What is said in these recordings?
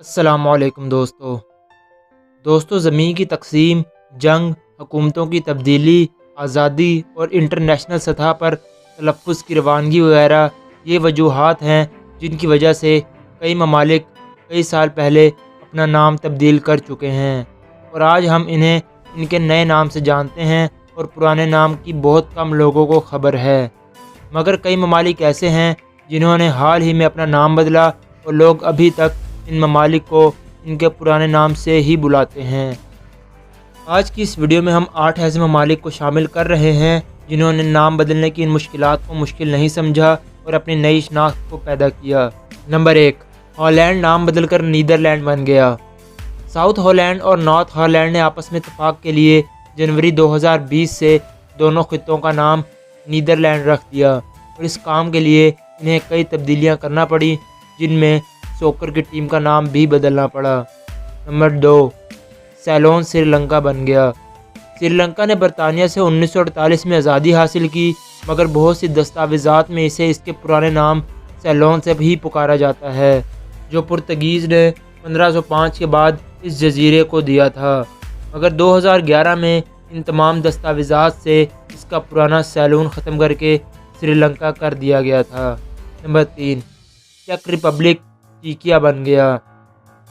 السلام علیکم دوستو زمین کی تقسیم، جنگ، حکومتوں کی تبدیلی، آزادی اور انٹرنیشنل سطح پر تلفظ کی روانگی وغیرہ یہ وجوہات ہیں جن کی وجہ سے کئی ممالک کئی سال پہلے اپنا نام تبدیل کر چکے ہیں اور آج ہم انہیں ان کے نئے نام سے جانتے ہیں اور پرانے نام کی بہت کم لوگوں کو خبر ہے۔ مگر کئی ممالک ایسے ہیں جنہوں نے حال ہی میں اپنا نام بدلا اور لوگ ابھی تک ان ممالک کو ان کے پرانے نام سے ہی بلاتے ہیں۔ آج کی اس ویڈیو میں ہم 8 ایسے ممالک کو شامل کر رہے ہیں جنہوں نے نام بدلنے کی ان مشکلات کو مشکل نہیں سمجھا اور اپنی نئی شناخت کو پیدا کیا۔ نمبر 1، ہالینڈ نام بدل کر نیدرلینڈ بن گیا۔ ساؤتھ ہالینڈ اور نارتھ ہالینڈ نے آپس میں اتفاق کے لیے جنوری 2020 سے دونوں خطوں کا نام نیدرلینڈ رکھ دیا اور اس کام کے لیے انہیں کئی تبدیلیاں کرنا پڑی جن میں سوکر کی ٹیم کا نام بھی بدلنا پڑا۔ نمبر 2، سیلون سری لنکا بن گیا۔ سری لنکا نے برطانیہ سے 1948 میں آزادی حاصل کی مگر بہت سی دستاویزات میں اسے اس کے پرانے نام سیلون سے بھی پکارا جاتا ہے جو پرتگیز نے 1505 کے بعد اس جزیرے کو دیا تھا، مگر 2011 میں ان تمام دستاویزات سے اس کا پرانا سیلون ختم کر کے سری لنکا کر دیا گیا تھا۔ نمبر 3، چیک ریپبلک چیکیا بن گیا۔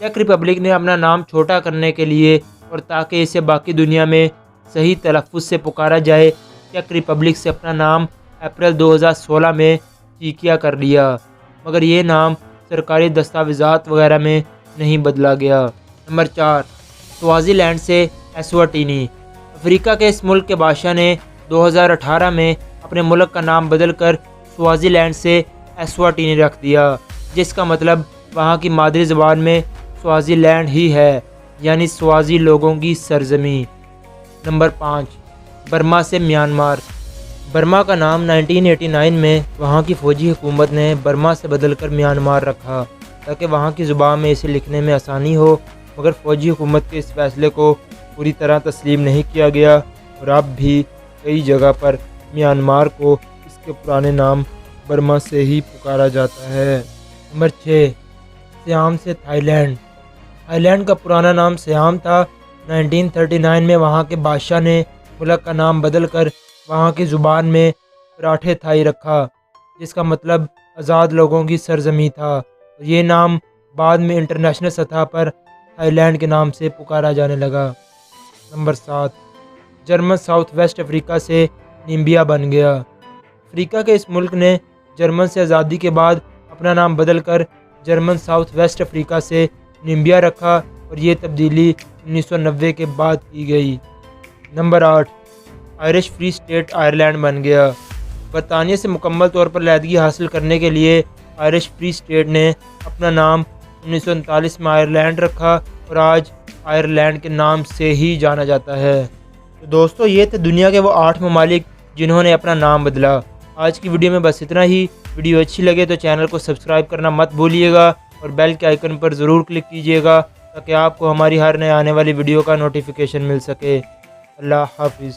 چیک ریپبلک نے اپنا نام چھوٹا کرنے کے لیے اور تاکہ اسے باقی دنیا میں صحیح تلفظ سے پکارا جائے چیک ریپبلک سے اپنا نام اپریل 2016 میں چیکیا کر لیا، مگر یہ نام سرکاری دستاویزات وغیرہ میں نہیں بدلا گیا۔ نمبر 4، سوازی لینڈ سے ایسواٹینی۔ افریقہ کے اس ملک کے بادشاہ نے 2018 میں اپنے ملک کا نام بدل کر سوازی لینڈ سے ایسواٹینی رکھ دیا جس کا مطلب وہاں کی مادری زبان میں سوازی لینڈ ہی ہے، یعنی سوازی لوگوں کی سرزمین۔ نمبر 5، برما سے میانمار۔ برما کا نام 1989 میں وہاں کی فوجی حکومت نے برما سے بدل کر میانمار رکھا تاکہ وہاں کی زبان میں اسے لکھنے میں آسانی ہو، مگر فوجی حکومت کے اس فیصلے کو پوری طرح تسلیم نہیں کیا گیا اور اب بھی کئی جگہ پر میانمار کو اس کے پرانے نام برما سے ہی پکارا جاتا ہے۔ نمبر 6، سیام سے تھائی لینڈ۔ تھائی لینڈ کا پرانا نام سیام تھا۔ 1939 میں وہاں کے بادشاہ نے ملک کا نام بدل کر وہاں کی زبان میں پراٹھے تھائی رکھا جس کا مطلب آزاد لوگوں کی سرزمین تھا اور یہ نام بعد میں انٹرنیشنل سطح پر تھائی لینڈ کے نام سے پکارا جانے لگا۔ نمبر 7، جرمن ساؤتھ ویسٹ افریقہ سے نیمبیا بن گیا۔ افریقہ کے اس ملک نے جرمن سے آزادی کے بعد اپنا نام بدل کر جرمن ساؤتھ ویسٹ افریقہ سے نیمبیا رکھا اور یہ تبدیلی 1990 کے بعد کی گئی۔ Number 8، Irish Free State Ireland بن گیا۔ برطانیہ سے مکمل طور پر علیحدگی حاصل کرنے کے لیے آئرش فری اسٹیٹ نے اپنا نام 1939 میں آئرلینڈ رکھا اور آج آئرلینڈ کے نام سے ہی جانا جاتا ہے۔ تو دوستو یہ تھے دنیا کے وہ 8 ممالک جنہوں نے اپنا نام بدلا۔ آج کی ویڈیو میں بس اتنا ہی۔ ویڈیو اچھی لگے تو چینل کو سبسکرائب کرنا مت بھولیے گا اور بیل کے آئیکن پر ضرور کلک کیجیے گا تاکہ آپ کو ہماری ہر نئے آنے والی ویڈیو کا نوٹیفیکیشن مل سکے۔ اللہ حافظ۔